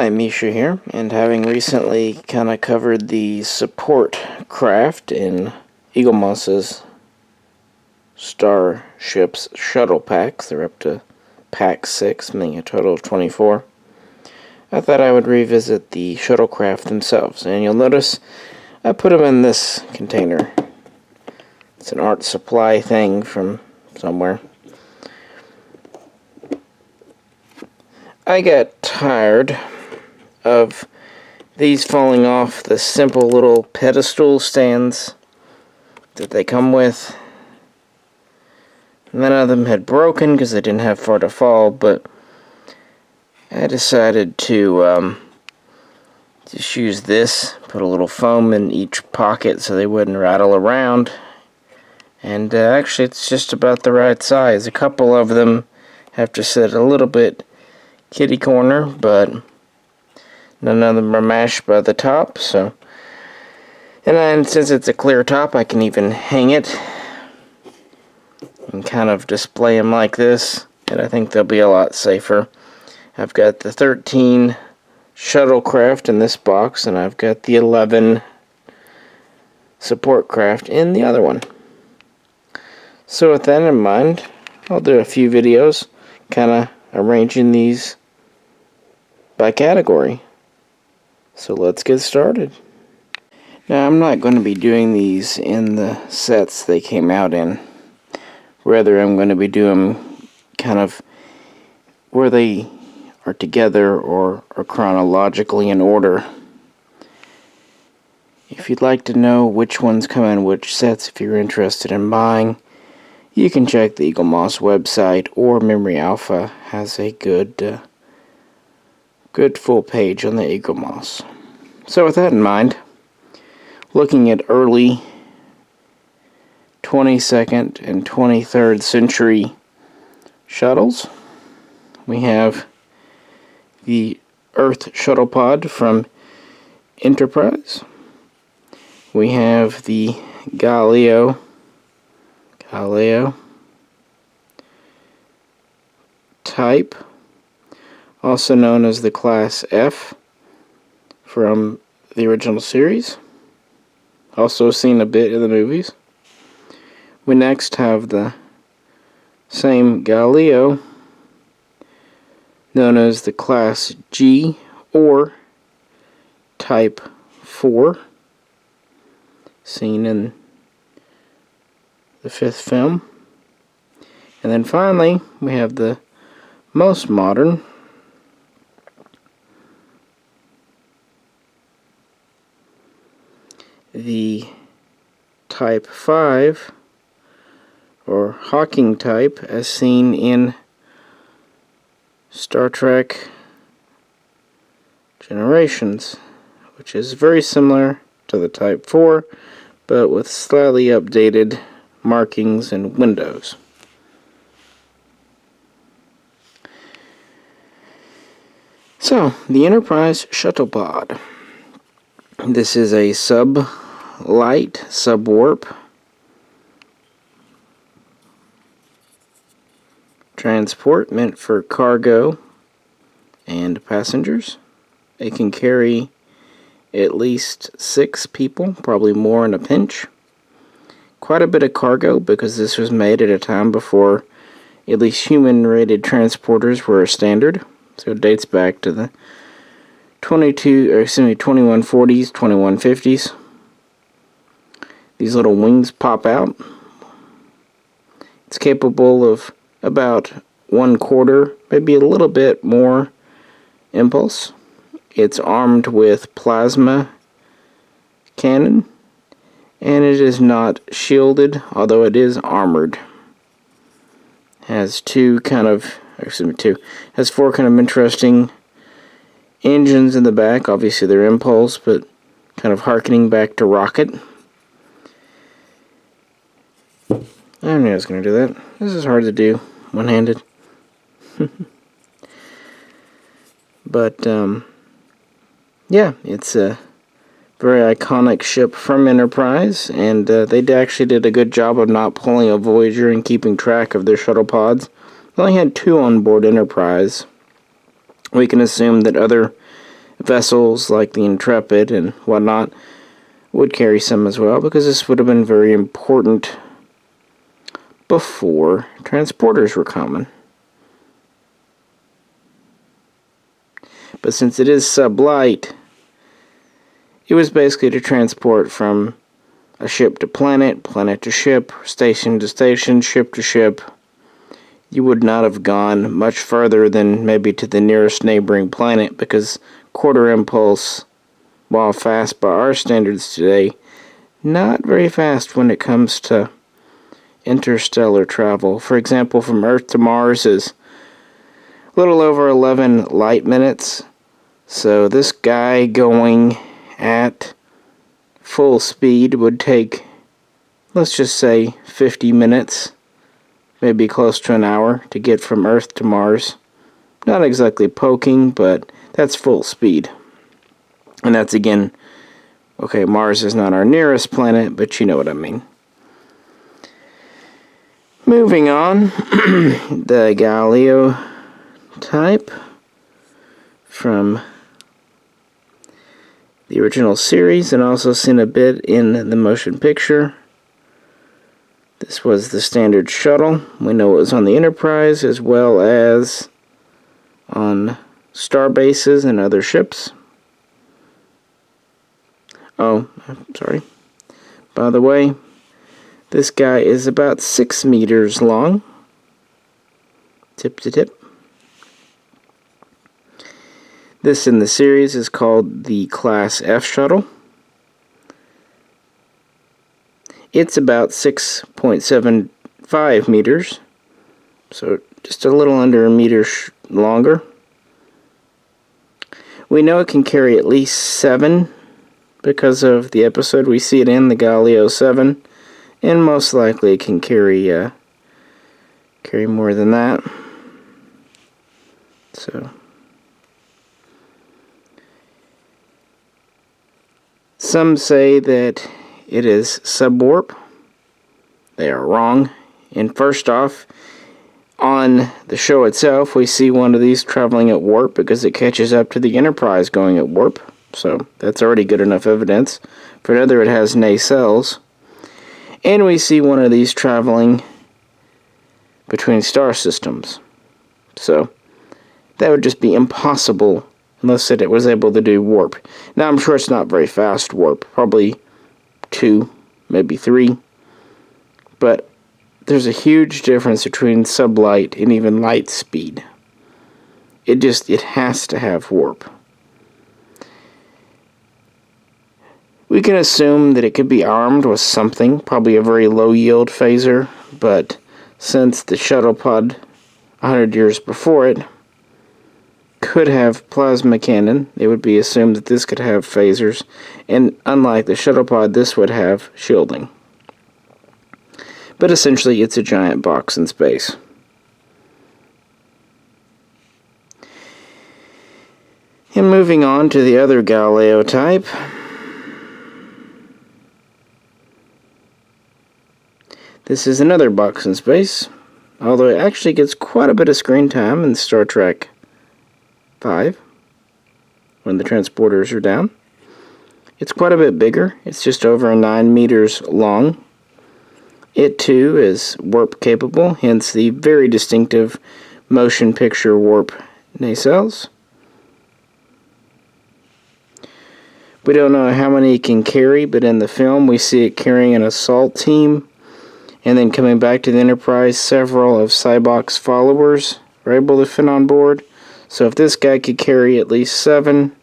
Hi, Misha here, and having recently kind of covered the support craft in Eaglemoss's Starship's shuttle packs, they're up to pack 6, meaning a total of 24, I thought I would revisit the shuttlecraft themselves, and you'll notice I put them in this container. It's an art supply thing from somewhere. I got tired of these falling off the simple little pedestal stands that they come with. None of them had broken because they didn't have far to fall, but I decided to just use this, put a little foam in each pocket so they wouldn't rattle around. And actually it's just about the right size. A couple of them have to sit a little bit kitty corner, but none of them are mashed by the top. So, and since it's a clear top, I can even hang it and kind of display them like this, and I think they'll be a lot safer. I've got the 13 shuttlecraft in this box, and I've got the 11 support craft in the other one. So with that in mind, I'll do a few videos kind of arranging these by category. So let's get started. Now I'm not going to be doing these in the sets they came out in. Rather, I'm going to be doing kind of where they are together or chronologically in order. If you'd like to know which ones come in which sets, if you're interested in buying, you can check the Eaglemoss website, or Memory Alpha has a good full page on the Eaglemoss. So with that in mind, looking at early 22nd and 23rd century shuttles, we have the Earth Shuttlepod from Enterprise. We have the Galileo type, also known as the Class F from the original series, also seen a bit in the movies. We next have the same Galileo, known as the Class G or Type 4, seen in the 5th film. And then finally, we have the most modern, the Type 5, or Hawking type, as seen in Star Trek Generations, which is very similar to the Type 4, but with slightly updated markings and windows. So, the Enterprise Shuttlepod. This is a sub-light, sub-warp transport meant for cargo and passengers. It can carry at least 6 people, probably more in a pinch. Quite a bit of cargo, because this was made at a time before at least human-rated transporters were a standard. So it dates back to the 2140s, 2150s. These little wings pop out. It's capable of about 1/4, maybe a little bit more impulse. It's armed with plasma cannon, and it is not shielded, although it is armored. Has four kind of interesting engines in the back. Obviously they're impulse, but kind of harkening back to rocket. I knew I was going to do that. This is hard to do one-handed. But yeah, it's a very iconic ship from Enterprise, and they actually did a good job of not pulling a Voyager and keeping track of their shuttle pods. They only had 2 on board Enterprise. We can assume that other vessels like the Intrepid and whatnot would carry some as well, because this would have been very important before transporters were common. But since it is sublight, it was basically to transport from a ship to planet, planet to ship, station to station, ship to ship. You would not have gone much further than maybe to the nearest neighboring planet, because quarter impulse, while fast by our standards today, not very fast when it comes to interstellar travel. For example, from Earth to Mars is a little over 11 light minutes. So this guy going at full speed would take, let's just say, 50 minutes, maybe close to an hour, to get from Earth to Mars. Not exactly poking, but that's full speed. And that's, again, okay, Mars is not our nearest planet, but you know what I mean. Moving on, the Galileo type from the original series, and also seen a bit in the motion picture. This was the standard shuttle. We know it was on the Enterprise as well as on star bases and other ships. Oh, sorry. By the way, this guy is about 6 meters long, tip to tip. This in the series is called the Class F shuttle. It's about 6.75 meters, so just a little under a meter longer. We know it can carry at least 7 because of the episode we see it in, the Galileo 7, and most likely it can carry more than that. So some say that it is subwarp. They are wrong. And first off, on the show itself, we see one of these traveling at warp because it catches up to the Enterprise going at warp. So that's already good enough evidence. For another, it has nacelles. And we see one of these traveling between star systems. So that would just be impossible unless it was able to do warp. Now, I'm sure it's not very fast warp. Probably 2, maybe 3. But there's a huge difference between sublight and even light speed. It has to have warp. We can assume that it could be armed with something, probably a very low-yield phaser, but since the Shuttlepod 100 years before it could have plasma cannon, it would be assumed that this could have phasers, and unlike the Shuttlepod, this would have shielding. But essentially, it's a giant box in space. And moving on to the other Galileo type. This is another box in space, although it actually gets quite a bit of screen time in Star Trek 5, when the transporters are down. It's quite a bit bigger. It's just over 9 meters long. It too is warp capable, hence the very distinctive motion picture warp nacelles. We don't know how many it can carry, but in the film we see it carrying an assault team, and then coming back to the Enterprise, several of Cybok's followers are able to fit on board. So if this guy could carry at least 7,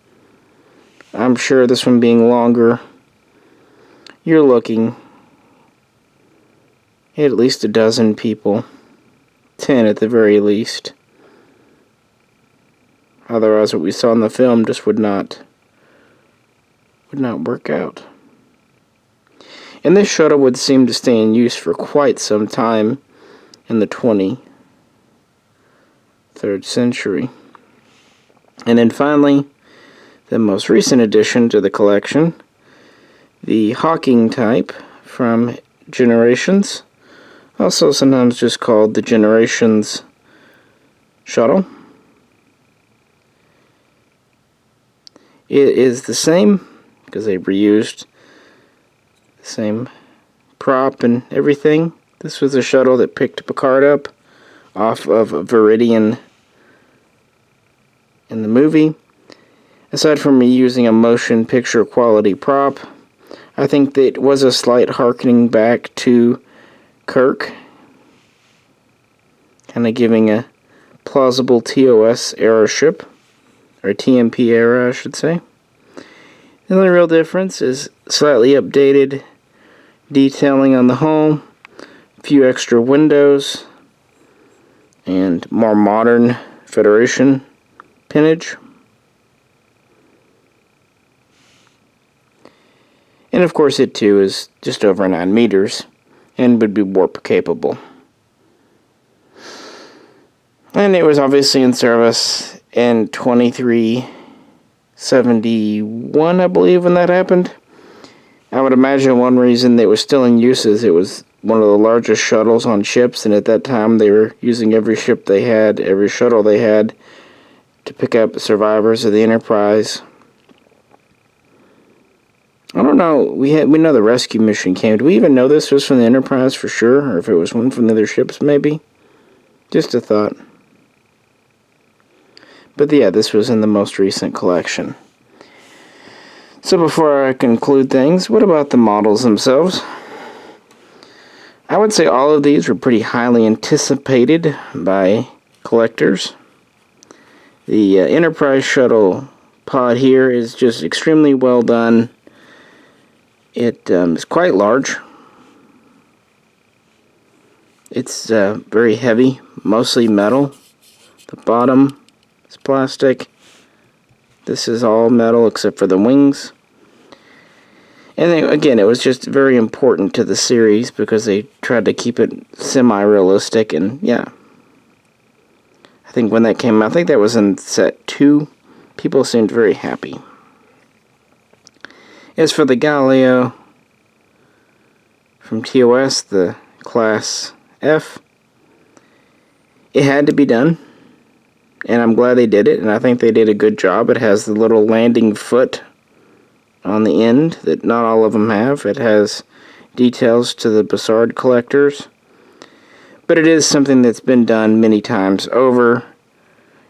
I'm sure this one being longer, you're looking at least a dozen people, 10 at the very least. Otherwise, what we saw in the film just would not work out. And this shuttle would seem to stay in use for quite some time in the 23rd century. And then finally, the most recent addition to the collection, the Hawking type from Generations, also sometimes just called the Generations shuttle. It is the same, because they reused the same prop and everything. This was a shuttle that picked Picard up off of Viridian in the movie. Aside from me using a motion picture quality prop, I think that it was a slight harkening back to Kirk, kind of giving a plausible TOS era ship, or TMP era, I should say. The only real difference is slightly updated detailing on the hull, a few extra windows, and more modern Federation pinnage. And of course it too is just over 9 meters and would be warp capable. And it was obviously in service in 2371, I believe, when that happened. I would imagine one reason it was still in use is it was one of the largest shuttles on ships, and at that time they were using every ship they had, every shuttle they had, to pick up survivors of the Enterprise. I don't know, we know the rescue mission came. Do we even know this was from the Enterprise for sure, or if it was one from the other ships maybe? Just a thought. But yeah, this was in the most recent collection. So before I conclude things, what about the models themselves? I would say all of these were pretty highly anticipated by collectors. The Enterprise Shuttle pod here is just extremely well done. It is quite large. It's very heavy, mostly metal. The bottom is plastic. This is all metal except for the wings. And then, again, it was just very important to the series because they tried to keep it semi-realistic, and yeah. I think when that came out, I think that was in set 2, people seemed very happy. As for the Galileo from TOS, the Class F, it had to be done, and I'm glad they did it, and I think they did a good job. It has the little landing foot on the end that not all of them have. It has details to the Bussard collectors, but it is something that's been done many times over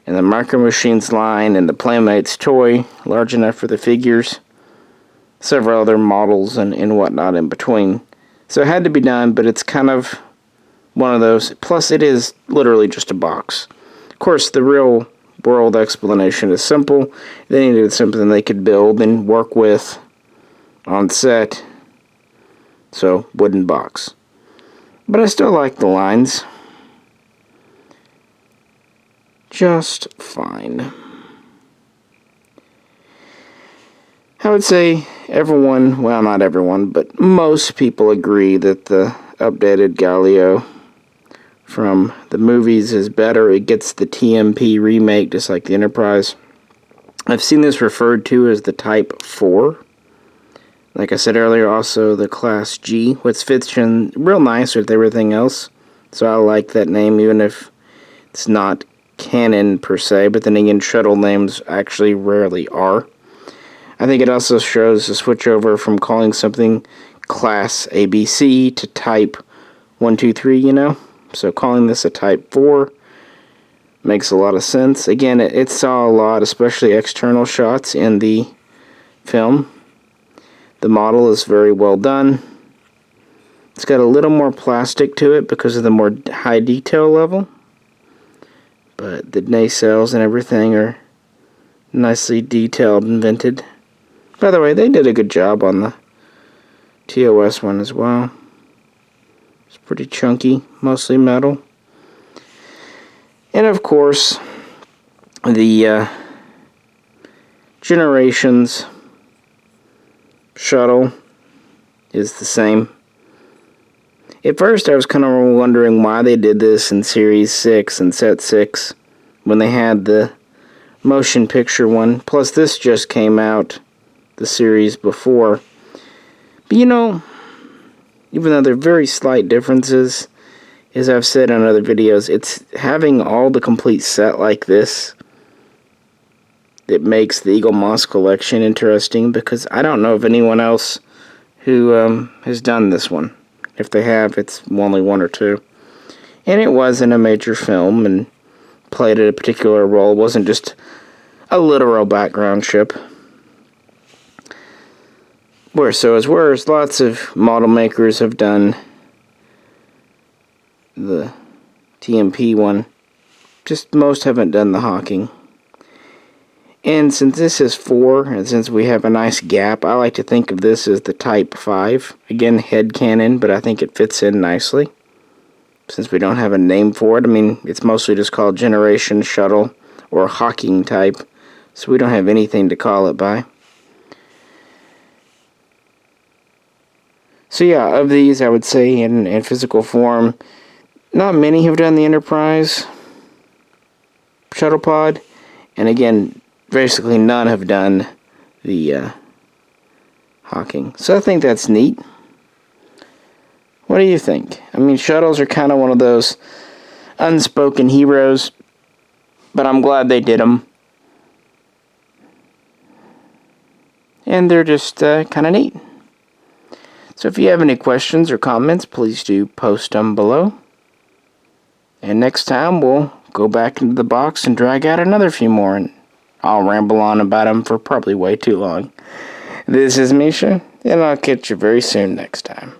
in the Micro Machines line and the Playmates toy, large enough for the figures, several other models and whatnot in between. So it had to be done, but it's kind of one of those. Plus, it is literally just a box. Of course, the real world explanation is simple. They needed something they could build and work with on set. So, wooden box. But I still like the lines just fine. I would say everyone, well, not everyone, but most people agree that the updated Galileo from the movies is better. It gets the TMP remake just like the Enterprise. I've seen this referred to as the Type 4. Like I said earlier, also the Class G, which fits in real nice with everything else. So I like that name, even if it's not canon per se. But then again, shuttle names actually rarely are. I think it also shows a switch over from calling something Class ABC to Type 1, 2, 3, you know? So calling this a Type 4 makes a lot of sense. Again, it saw a lot, especially external shots in the film. The model is very well done. It's got a little more plastic to it because of the more high detail level. But the nacelles and everything are nicely detailed and invented. By the way, they did a good job on the TOS one as well. It's pretty chunky, mostly metal. And of course, the Generations shuttle is the same. At first I was kind of wondering why they did this in Series 6 and Set 6 when they had the motion picture one. Plus this just came out the series before. But you know, even though there are very slight differences, as I've said in other videos, it's having all the complete set like this that makes the Eaglemoss collection interesting, because I don't know of anyone else who has done this one. If they have, it's only one or two. And it was in a major film and played a particular role. It wasn't just a literal background ship. Whereas lots of model makers have done the Pt.1, just most haven't done the Hawking. And since this is 4, and since we have a nice gap, I like to think of this as the Type 5. Again, head cannon, but I think it fits in nicely. Since we don't have a name for it, I mean, it's mostly just called Generation Shuttle or Hawking type, so we don't have anything to call it by. So yeah, of these, I would say in physical form, not many have done the Enterprise Shuttlepod, and again, basically none have done the Hawking. So I think that's neat. What do you think? I mean, shuttles are kind of one of those unspoken heroes, but I'm glad they did them. And they're just kind of neat. So if you have any questions or comments, please do post them below. And next time we'll go back into the box and drag out another few more, and I'll ramble on about them for probably way too long. This is Misha, and I'll catch you very soon next time.